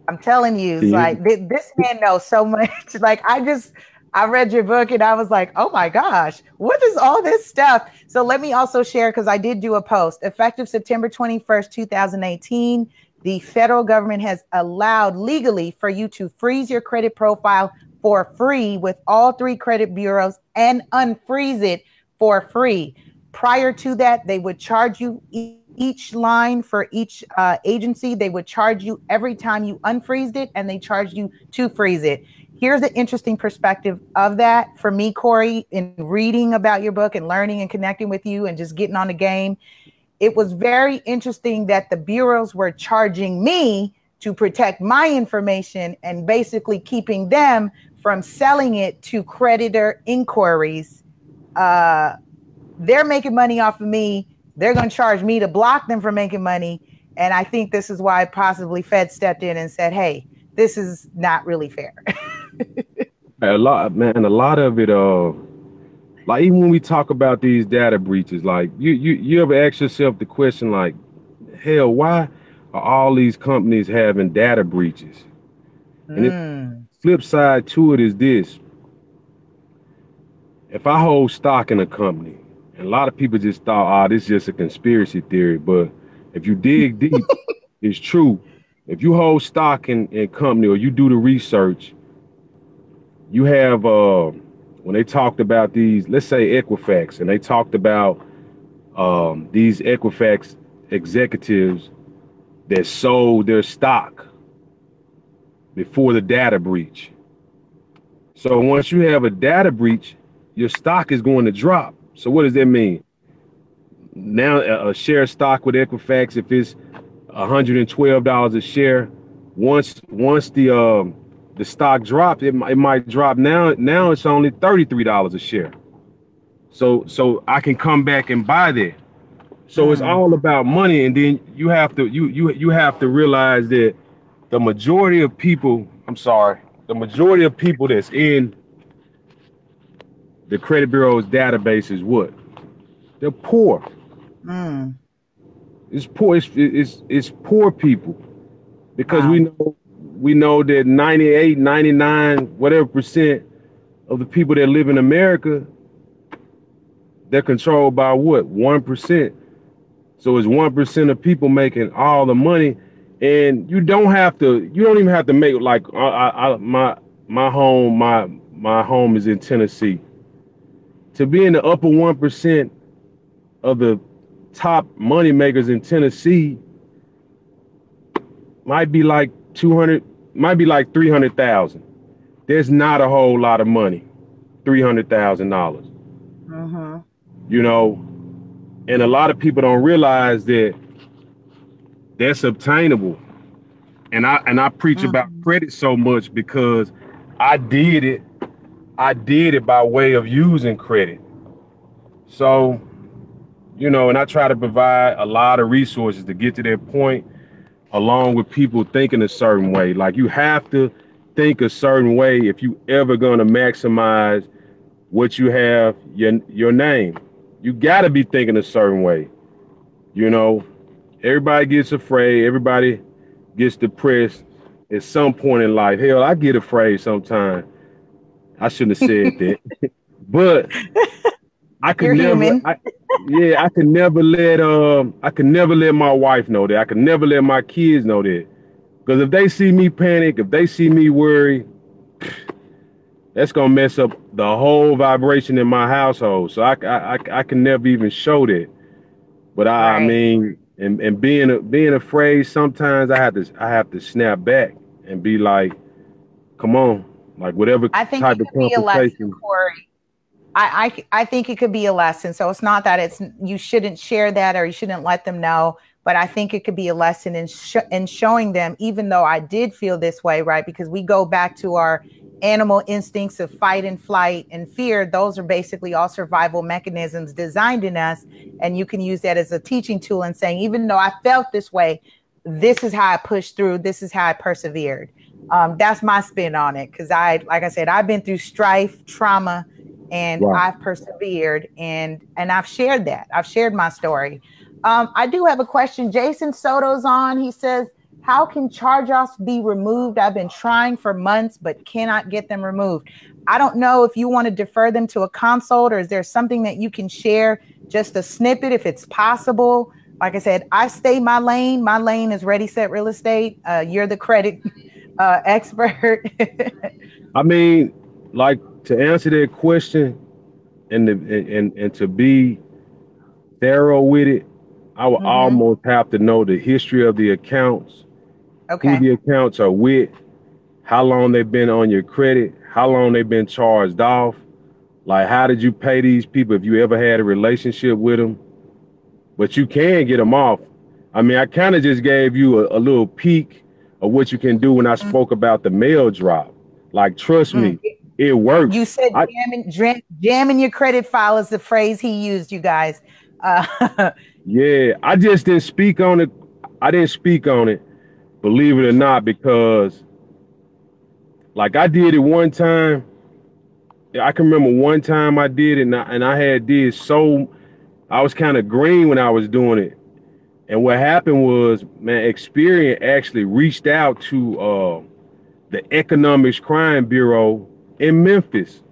I'm telling you, it's like this man knows so much. Like I read your book and I was like, oh my gosh, what is all this stuff? So let me also share, because I did do a post. Effective September 21st, 2018, the federal government has allowed legally for you to freeze your credit profile for free with all 3 credit bureaus and unfreeze it for free. Prior to that, they would charge you each line for each agency. They would charge you every time you unfreezed it, and they charged you to freeze it. Here's the interesting perspective of that for me, Corey, in reading about your book and learning and connecting with you and just getting on the game. It was very interesting that the bureaus were charging me to protect my information and basically keeping them from selling it to creditor inquiries. They're making money off of me. They're going to charge me to block them from making money. And I think this is why possibly Fed stepped in and said, hey, this is not really fair. A lot of it, like even when we talk about these data breaches, like you ever ask yourself the question, like, hell, why are all these companies having data breaches? And the flip side to it is this. If I hold stock in a company, and a lot of people just thought, this is just a conspiracy theory, but if you dig deep, it's true. If you hold stock in a company or you do the research, you have, when they talked about these, let's say Equifax, and they talked about these Equifax executives that sold their stock before the data breach. So once you have a data breach, your stock is going to drop. So what does that mean? Now a share of stock with Equifax, if it's $112 a share, once the stock drops, it might drop. Now it's only $33 a share. So I can come back and buy that. So it's all about money, and then you have to realize that the majority of people that's in the credit bureau's database is what? They're poor. It's poor. It's poor people, because we know that 98, 99, whatever percent of the people that live in America, they're controlled by what? 1%. So it's 1% of people making all the money, and you don't even have to make, like, my home is in Tennessee. To be in the upper 1% of the top money makers in Tennessee might be like 300,000. There's not a whole lot of money, $300,000. You know, and a lot of people don't realize that that's obtainable. And I preach about credit so much because I did it by way of using credit. So, you know, and I try to provide a lot of resources to get to that point, along with people thinking a certain way. Like, you have to think a certain way if you ever gonna maximize what you have, your name. You gotta be thinking a certain way. You know, everybody gets afraid, everybody gets depressed at some point in life. Hell, I get afraid sometimes. I shouldn't have said that. But I could never, I could never let my wife know that. I could never let my kids know that. Because if they see me panic, if they see me worry, that's gonna mess up the whole vibration in my household. So I can never even show that. But I mean, and being afraid, sometimes I have to snap back and be like, come on, like whatever type of conversation. I think it could be a lesson. So it's not that you shouldn't share that or you shouldn't let them know, but I think it could be a lesson in showing them, even though I did feel this way, right? Because we go back to our animal instincts of fight and flight and fear. Those are basically all survival mechanisms designed in us. And you can use that as a teaching tool and saying, even though I felt this way, this is how I pushed through. This is how I persevered. That's my spin on it. Because like I said, I've been through strife, trauma, and I've persevered, and I've shared that. I've shared my story. I do have a question. Jason Soto's on. He says, how can charge-offs be removed? I've been trying for months, but cannot get them removed. I don't know if you want to defer them to a consult, or is there something that you can share, just a snippet if it's possible? Like I said, I stay my lane. My lane is Ready, Set, Real Estate. You're the credit expert. I mean, like to answer that question and to be thorough with it, I would Mm-hmm. almost have to know the history of the accounts, who Okay. the accounts are with, how long they've been on your credit, how long they've been charged off. Like, how did you pay these people if you ever had a relationship with them? But you can get them off. I mean, I kind of just gave you a little peek of what you can do when I spoke about the mail drop. Like, trust Mm. me, it works. You said I jamming your credit file is the phrase he used, you guys. Uh, Yeah, I just didn't speak on it. I didn't speak on it, believe it or not, because like I did it one time. I can remember one time I did it, and I had did so. I was kind of green when I was doing it. And what happened was, man, Experian actually reached out to the Economics Crime Bureau in Memphis.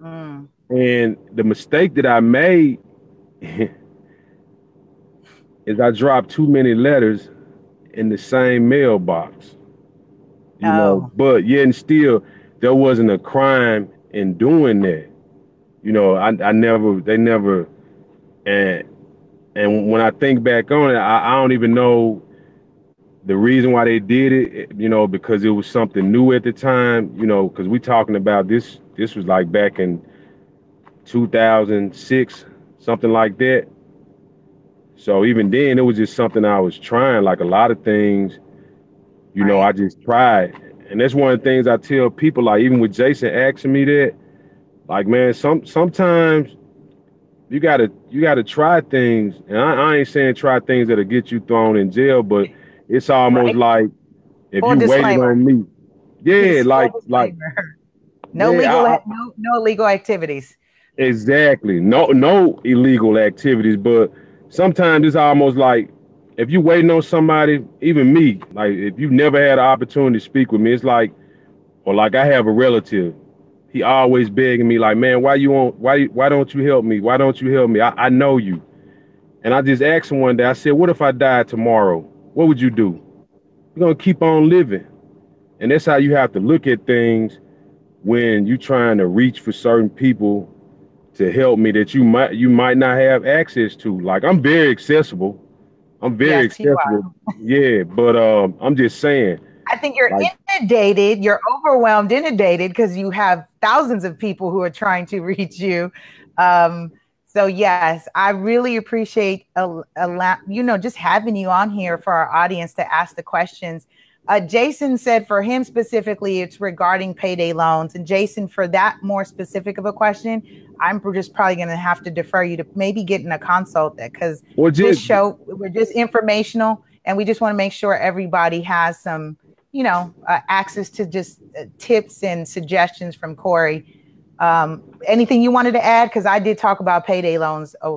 mm. And the mistake that I made is I dropped too many letters in the same mailbox, Oh, but yet and still, there wasn't a crime in doing that. I never, they never, and and when I think back on it, I don't even know the reason why they did it, because it was something new at the time, because we talking about this was like back in 2006, something like that. So even then, it was just something I was trying. Like a lot of things, I right. just tried. And that's one of the things I tell people, like even with Jason asking me that, like, man, sometimes you gotta try things. And I ain't saying try things that'll get you thrown in jail, but it's almost Right. like if Full you waited disclaimer. on me. Yeah, Yes, full like disclaimer. No yeah, legal, no illegal activities. exactly. No illegal activities, but sometimes it's almost like if you waiting on somebody, even me, like if you never had an opportunity to speak with me, it's like, or like I have a relative, he always begging me like, man, why don't you help me? Why don't you help me? I know you. And I just asked him one day, I said, what if I died tomorrow? What would you do? You're gonna keep on living. And that's how you have to look at things when you're trying to reach for certain people to help me that you might not have access to. Like I'm very accessible. I'm very Yes, you accessible. are. Yeah, but I'm just saying, I think you're like, inundated. You're overwhelmed, inundated because you have thousands of people who are trying to reach you. Um, so yes, I really appreciate just having you on here for our audience to ask the questions. Jason said for him specifically, it's regarding payday loans. And Jason, for that more specific of a question, I'm just probably going to have to defer you to maybe getting a consult because well, this just show, we're just informational and we just want to make sure everybody has some access to just tips and suggestions from Corey. Anything you wanted to add? Because I did talk about payday loans, a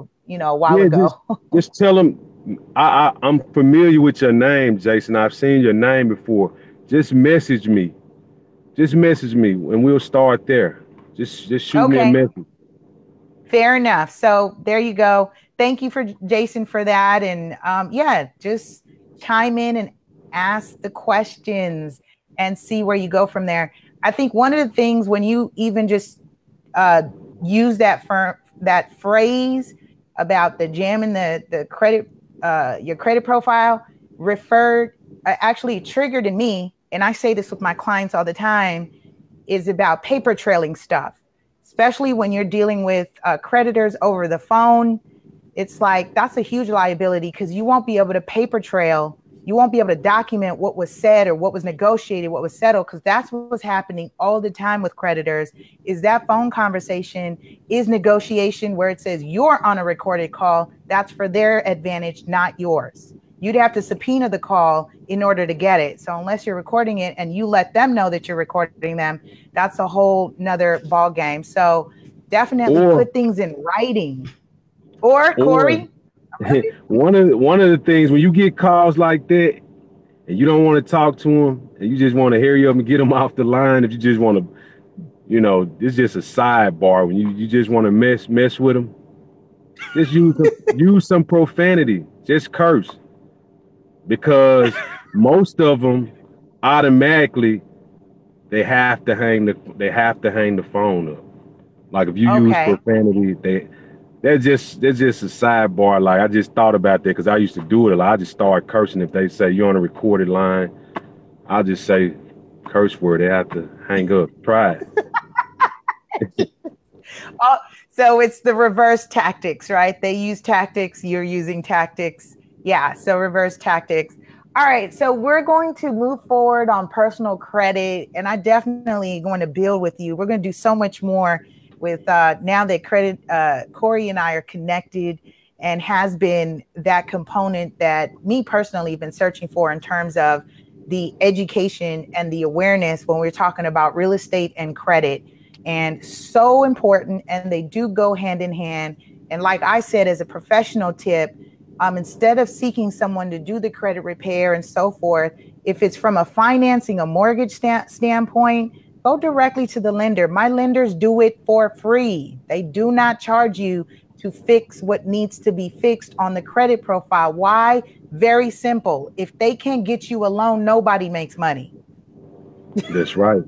while yeah, ago. just tell them I'm familiar with your name, Jason. I've seen your name before. Just message me. Just message me, and we'll start there. Just shoot me a Okay, message. fair enough. So there you go. Thank you for Jason for that, and yeah, just chime in and ask the questions and see where you go from there. I think one of the things when you even just uh, use that phrase about the jamming the credit your credit profile referred actually triggered in me, and I say this with my clients all the time, is about paper trailing stuff, especially when you're dealing with creditors over the phone. It's like that's a huge liability because you won't be able to paper trail. You won't be able to document what was said or what was negotiated, what was settled, because that's what's happening all the time with creditors. Is that phone conversation is negotiation where it says you're on a recorded call. That's for their advantage, not yours. You'd have to subpoena the call in order to get it. So unless you're recording it and you let them know that you're recording them, that's a whole nother ball game. So definitely Or put things in writing. Or or Corey, one of the things when you get calls like that and you don't want to talk to them and you just want to hurry up and get them off the line, if you just want to, it's just a sidebar when you just want to mess with them, just use some profanity, just curse, because most of them automatically they have to hang the phone up. Like if you use Okay. profanity, that's just a sidebar. Like I just thought about that because I used to do it a lot. I just start cursing if they say you're on a recorded line. I'll just say curse word. They have to hang up. Try it. Oh, so it's the reverse tactics, right? They use tactics, you're using tactics. Yeah, so reverse tactics. All right, so we're going to move forward on personal credit, and I definitely going to build with you. We're going to do so much more with now that Corey and I are connected, and has been that component that me personally have been searching for in terms of the education and the awareness when we're talking about real estate and credit, and so important, and they do go hand in hand. And like I said, as a professional tip, instead of seeking someone to do the credit repair and so forth, if it's from a financing, a mortgage standpoint, go directly to the lender. My lenders do it for free. They do not charge you to fix what needs to be fixed on the credit profile. Why? Very simple. If they can't get you a loan, nobody makes money. That's right.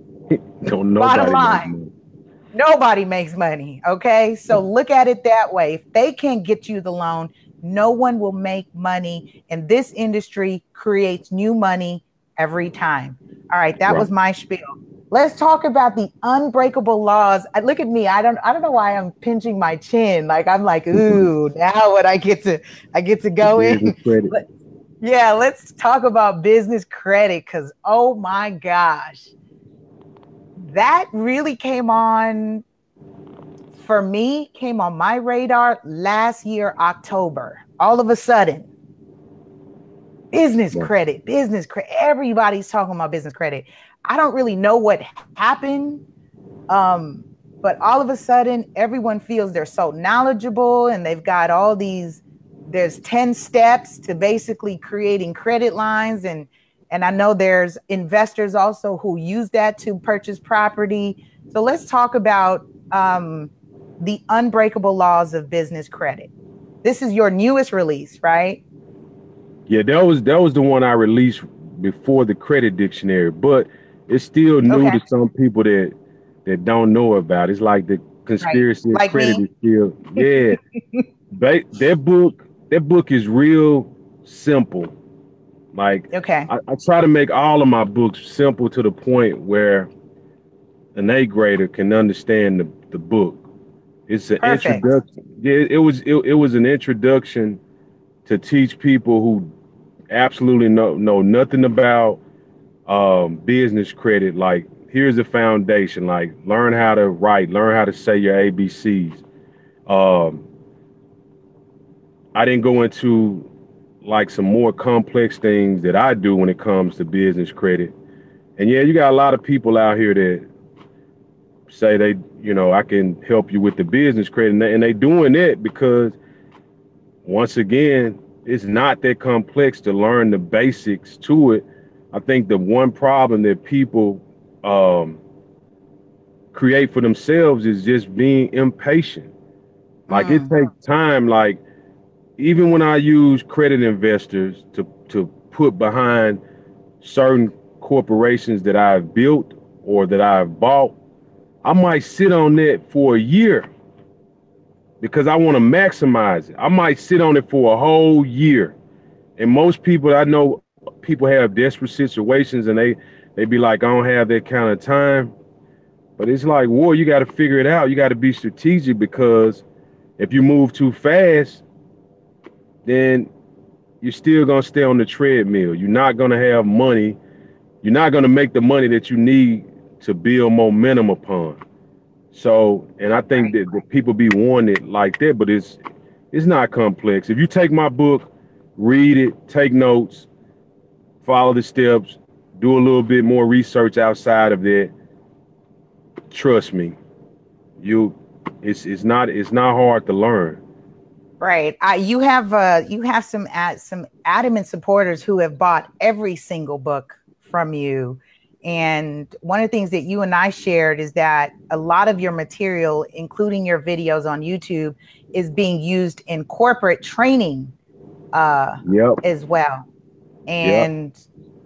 Don't Bottom nobody make line. money. Nobody makes money. Okay. So look at it that way. If they can't get you the loan, no one will make money. And this industry creates new money every time. All right. That Right. was my spiel. Let's talk about the unbreakable laws. Look at me. I don't know why I'm pinching my chin. Like I'm like, ooh, now what I get to go Business in. credit. But yeah, let's talk about business credit, because oh my gosh, that really came on my radar last year, October. All of a sudden, business Right. credit, everybody's talking about business credit. I don't really know what happened. But all of a sudden, everyone feels they're so knowledgeable, and they've got all these, there's 10 steps to basically creating credit lines. And I know there's investors also who use that to purchase property. So let's talk about the unbreakable laws of business credit. This is your newest release, right? Yeah, that was the one I released before the credit dictionary, but it's still new Okay, to some people that don't know about it. It's like the right. conspiracy of Like credit me. is still, yeah. That book is real simple. Like Okay, I try to make all of my books simple to the point where an A grader can understand the book. It's an perfect. introduction. Yeah, it was an introduction to teach people who absolutely know nothing about business credit. Like here's the foundation. Like learn how to write, learn how to say your ABCs. Um, I didn't go into like some more complex things that I do when it comes to business credit. And yeah, you got a lot of people out here that say I can help you with the business credit, and they doing it because once again, it's not that complex to learn the basics to it. I think the one problem that people um, create for themselves is just being impatient. Like it Mm, takes time. Like even when I use credit investors to put behind certain corporations that I've built or that I've bought, I might sit on that for a year because I want to maximize it. I might sit on it for a whole year. And most people I know, people have desperate situations and they be like, I don't have that kind of time. But it's like, war, you got to figure it out. You got to be strategic because if you move too fast, then you're still going to stay on the treadmill. You're not going to have money. You're not going to make the money that you need to build momentum upon. So, and I think right. that people be wanting it like that, but it's not complex. If you take my book, read it, take notes, follow the steps, do a little bit more research outside of that, trust me, you it's not hard to learn. Right. You have some adamant supporters who have bought every single book from you. And one of the things that you and I shared is that a lot of your material, including your videos on YouTube, is being used in corporate training uh, Yep, as well. yep. And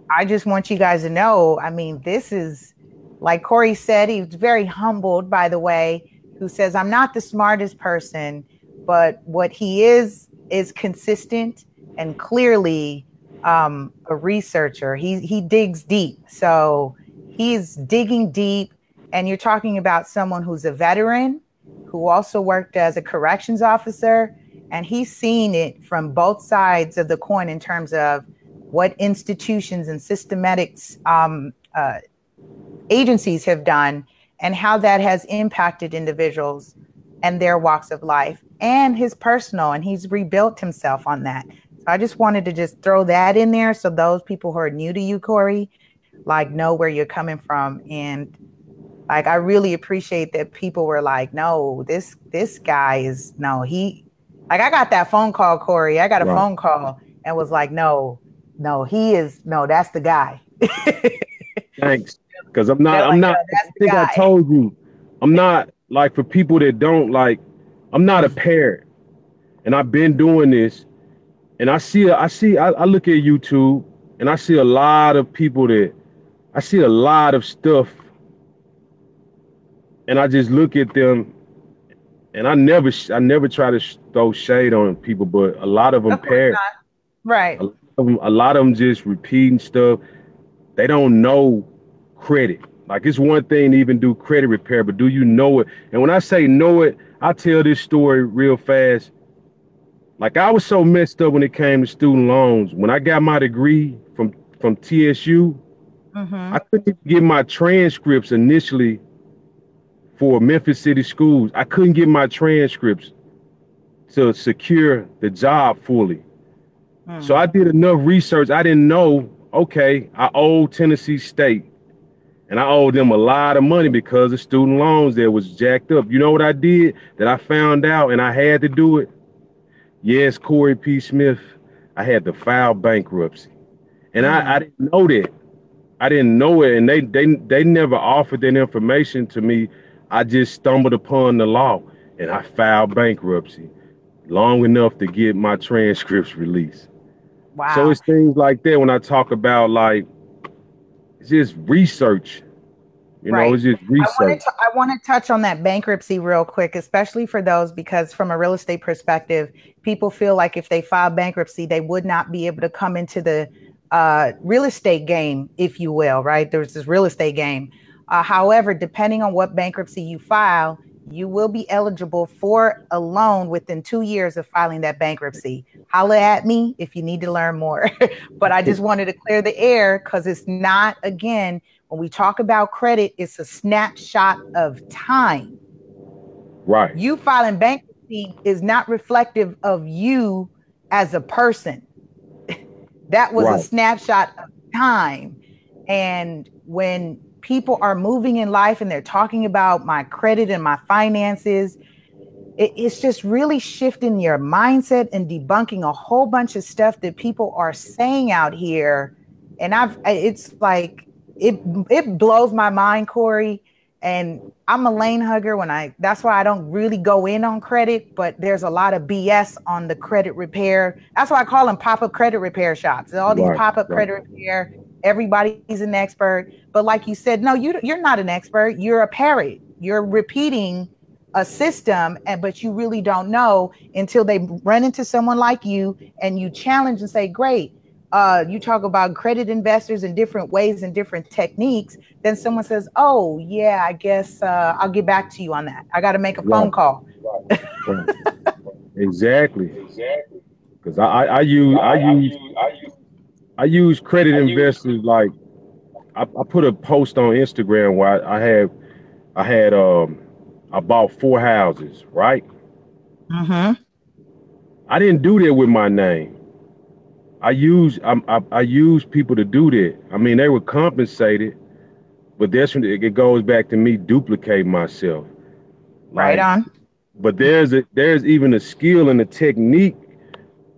I just want you guys to know, I mean, this is like Corey said, he was very humbled, by the way, who says, I'm not the smartest person, but what he is consistent and clearly a researcher. He digs deep. So he's digging deep. And you're talking about someone who's a veteran, who also worked as a corrections officer. And he's seen it from both sides of the coin in terms of what institutions and systematic agencies have done and how that has impacted individuals and their walks of life and his personal, and he's rebuilt himself on that. So I just wanted to just throw that in there so those people who are new to you, Corey, like know where you're coming from. And like I really appreciate that people were like, no, this guy is he like I got that phone call, Corey. I got a phone call and was like, no, that's the guy. Thanks. Because I'm not, I think I told you, I'm not like, for people that don't like, I'm not a parent, and I've been doing this, and I look at YouTube and I see a lot of people I see a lot of stuff, and I just look at them, and I never try to throw shade on people, but a lot of them parents, right? A lot of them just repeating stuff. They don't know credit. Like, it's one thing to even do credit repair, but do you know it? And when I say know it, I tell this story real fast. Like, I was so messed up when it came to student loans. When I got my degree from TSU, I couldn't even get my transcripts initially for Memphis City schools. I couldn't get my transcripts to secure the job fully. So I did enough research. I didn't know, okay, I owe Tennessee State, and I owed them a lot of money because the student loans there was jacked up. You know what I did that I found out and I had to do it? Yes, Corey P. Smith, I had to file bankruptcy. And I didn't know that. I didn't know it, and they never offered that information to me. I just stumbled upon the law, and I filed bankruptcy long enough to get my transcripts released. Wow. So it's things like that when I talk about, like, it's just research. You know, it's just research. I want to touch on that bankruptcy real quick, especially for those, because from a real estate perspective, people feel like if they file bankruptcy, they would not be able to come into the real estate game, if you will, right? There's this real estate game. However, depending on what bankruptcy you file, you will be eligible for a loan within 2 years of filing that bankruptcy. Holla at me if you need to learn more. But I just wanted to clear the air, because it's not, again, when we talk about credit, it's a snapshot of time. Right. You filing bankruptcy is not reflective of you as a person. That was a snapshot of time. And when people are moving in life and they're talking about my credit and my finances, it's just really shifting your mindset and debunking a whole bunch of stuff that people are saying out here. And it's like, it blows my mind, Corey. And I'm a lane hugger that's why I don't really go in on credit, but there's a lot of BS on the credit repair. That's why I call them pop-up credit repair shops. All these pop-up credit repair, everybody's an expert. But like you said, no, you're not an expert. You're a parrot. You're repeating a system, but you really don't know until they run into someone like you and you challenge and say, great. You talk about credit investors in different ways and different techniques. Then someone says, oh, yeah, I guess I'll get back to you on that. I got to make a phone call. Exactly. Because I use credit investors. Like, I put a post on Instagram where I bought 4 houses, right? I didn't do that with my name. I use people to do that. I mean, they were compensated, but it goes back to me duplicating myself. Right on. But there's even a skill and a technique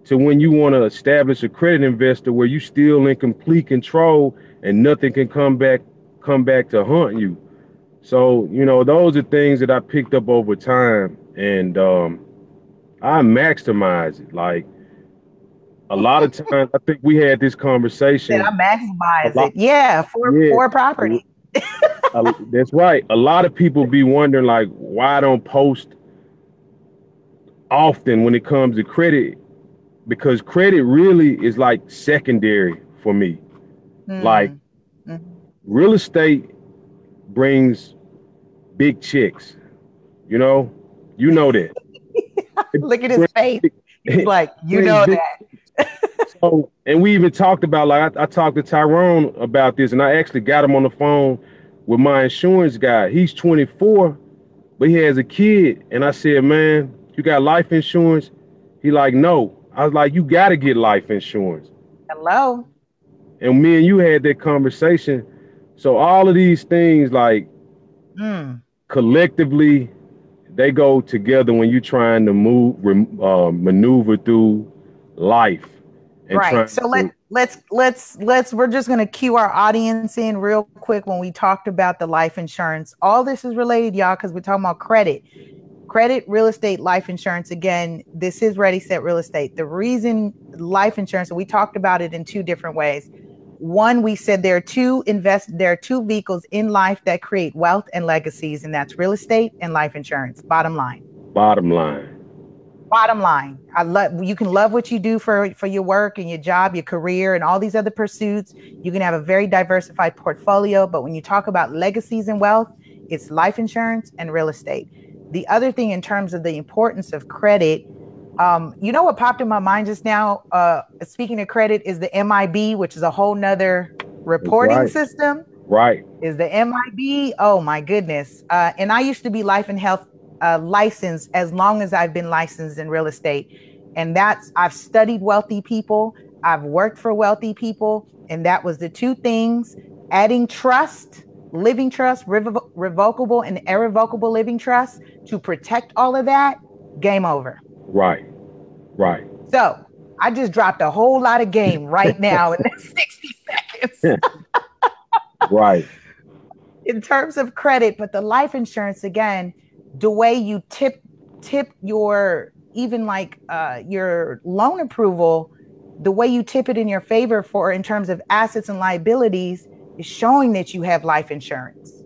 to when you want to establish a credit investor where you still in complete control and nothing can come back to haunt you. So, you know, those are things that I picked up over time, and I maximize it. Like, a lot of times, I think we had this conversation. I maximize it. Yeah, for property. That's right. A lot of people be wondering like why I don't post often when it comes to credit, because credit really is like secondary for me. Like Mm. Mhm. real estate brings big checks, you know? You know that. It Look at his brings face. big, He's like, it you brings know big. that. So, and we even talked about like I talked to Tyrone about this, and I actually got him on the phone with my insurance guy. He's 24, but he has a kid, and I said, "Man, you got life insurance?" He like, "No." I was like, "You got to get life insurance." Hello. And me and you had that conversation. So all of these things, like Mm. collectively, they go together when you're trying to maneuver through life and Right. trying So to. let's we're just going to cue our audience in real quick when we talked about the life insurance. All this is related, y'all, because we're talking about credit. Credit, real estate, life insurance. Again, this is Ready Set Real Estate. The reason life insurance, and we talked about it in two different ways. One, we said there are two vehicles in life that create wealth and legacies, and that's real estate and life insurance. Bottom line. Bottom line. Bottom line, I love you can love what you do for your work and your job, your career, and all these other pursuits. You can have a very diversified portfolio, but when you talk about legacies and wealth, it's life insurance and real estate. The other thing in terms of the importance of credit, you know what popped in my mind just now? Speaking of credit, is the MIB, which is a whole nother That's reporting right. system. Right. Is the MIB? Oh my goodness! And I used to be life and health licensed as long as I've been licensed in real estate, and I've studied wealthy people, I've worked for wealthy people, and that was the two things: adding trust, living trust, revocable and irrevocable living trust to protect all of that. Game over. Right. Right. So I just dropped a whole lot of game right now in 60 seconds. Right. In terms of credit, but the life insurance again, the way you tip your even like your loan approval, the way you tip it in your favor for in terms of assets and liabilities is showing that you have life insurance.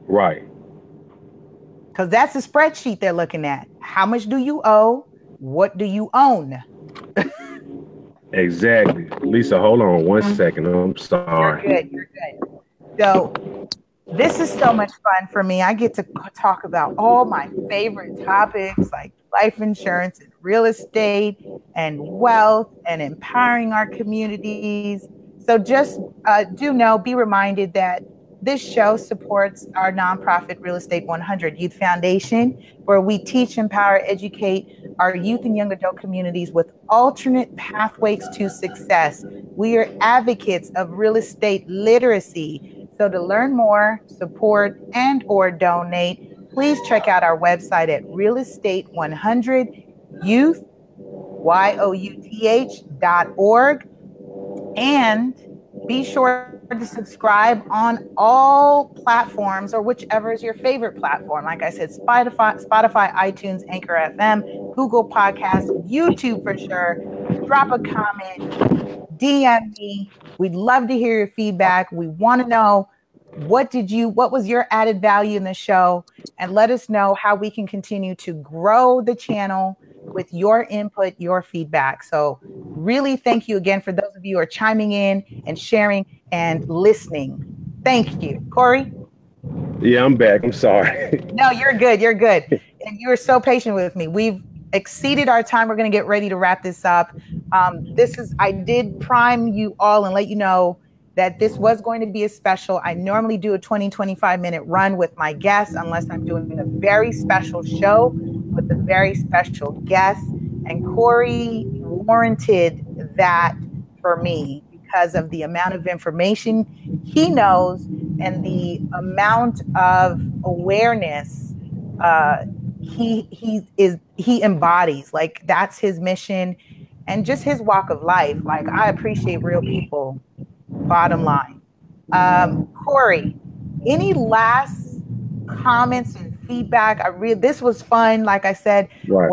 Right. Because that's a spreadsheet they're looking at. How much do you owe? What do you own? Exactly. Lisa, hold on one second. I'm You're sorry. good. You're good. So this is so much fun for me. I get to talk about all my favorite topics like life insurance and real estate and wealth and empowering our communities. So just do know, be reminded that this show supports our nonprofit Real Estate 100 Youth Foundation, where we teach, empower, educate our youth and young adult communities with alternate pathways to success. We are advocates of real estate literacy. So to learn more, support, and or donate, please check out our website at Real Estate 100 Youth, youth.org. And be sure to subscribe on all platforms or whichever is your favorite platform. Like I said, Spotify, iTunes, Anchor FM, Google Podcasts, YouTube for sure. Drop a comment, DM me. We'd love to hear your feedback. We want to know what was your added value in the show, and let us know how we can continue to grow the channel with your input, your feedback. So really thank you again for those of you who are chiming in and sharing and listening. Thank you. Corey? Yeah, I'm back. I'm sorry. No, you're good. You're good. And you were so patient with me. We've exceeded our time. We're going to get ready to wrap this up. I did prime you all and let you know that this was going to be a special. I normally do a 25-minute run with my guests, unless I'm doing a very special show with a very special guest. And Corey warranted that for me because of the amount of information he knows and the amount of awareness he embodies. Like that's his mission and just his walk of life. Like I appreciate real people. Bottom line. Corey, any last comments and feedback? This was fun. Like I said, Right.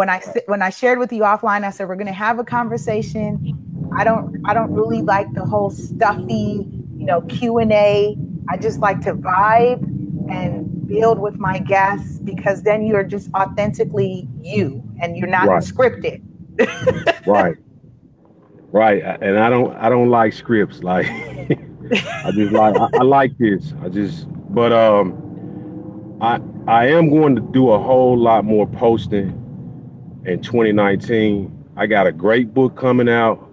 when I shared with you offline, I said we're going to have a conversation. I don't really like the whole stuffy, Q&A. I just like to vibe and build with my guests, because then you're just authentically you and you're not Right. scripted. Right. Right. And I don't like scripts. Like I just I like this. But I am going to do a whole lot more posting in 2019. I got a great book coming out,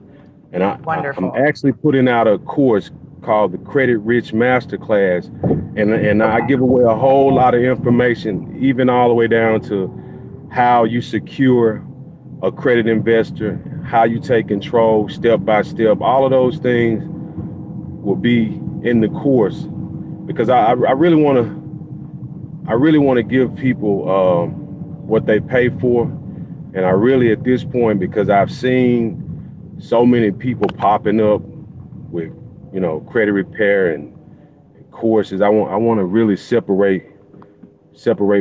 and I'm Wonderful. actually putting out a course called the Credit Rich Masterclass, and I give away a whole lot of information, even all the way down to how you secure a credit investor, how you take control step by step. All of those things will be in the course, because I really want to give people what they pay for. And I really, at this point, because I've seen so many people popping up with, credit repair and courses, I want to really separate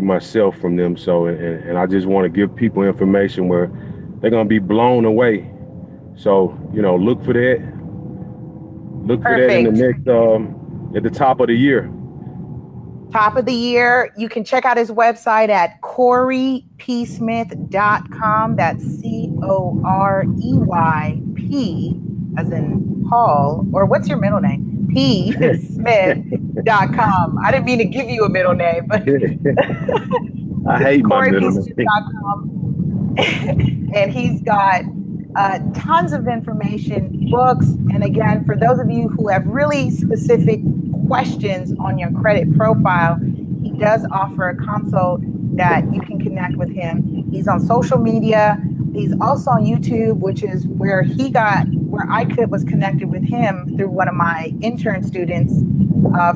myself from them. So, and I just want to give people information where they're going to be blown away. So, look for that. Look for that in the next, at the top of the year. Top of the year. You can check out his website at CoreyPSmith.com. That's COREYP as in Paul, or what's your middle name? Smith.com. I didn't mean to give you a middle name, but I hate my middle name. And he's got tons of information, books. And again, for those of you who have really specific questions on your credit profile, he does offer a consult that you can connect with him. He's on social media. He's also on YouTube, which is where I was connected with him through one of my intern students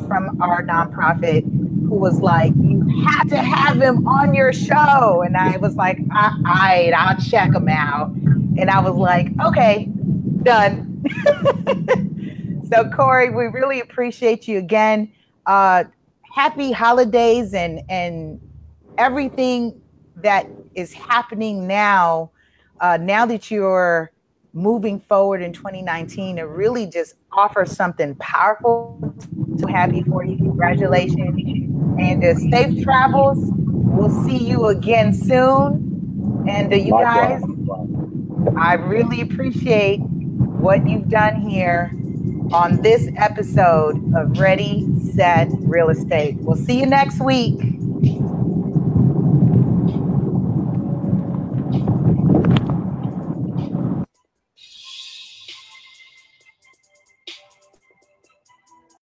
from our nonprofit, who was like, you have to have him on your show. And I was like, I'll check him out. And I was like, okay, done. So Corey, we really appreciate you again. Happy holidays and everything that is happening now that you're moving forward in 2019, to really just offer something powerful. So happy for you. Congratulations. And safe travels. We'll see you again soon. And you guys, I really appreciate what you've done here on this episode of Ready, Set, Real Estate. We'll see you next week.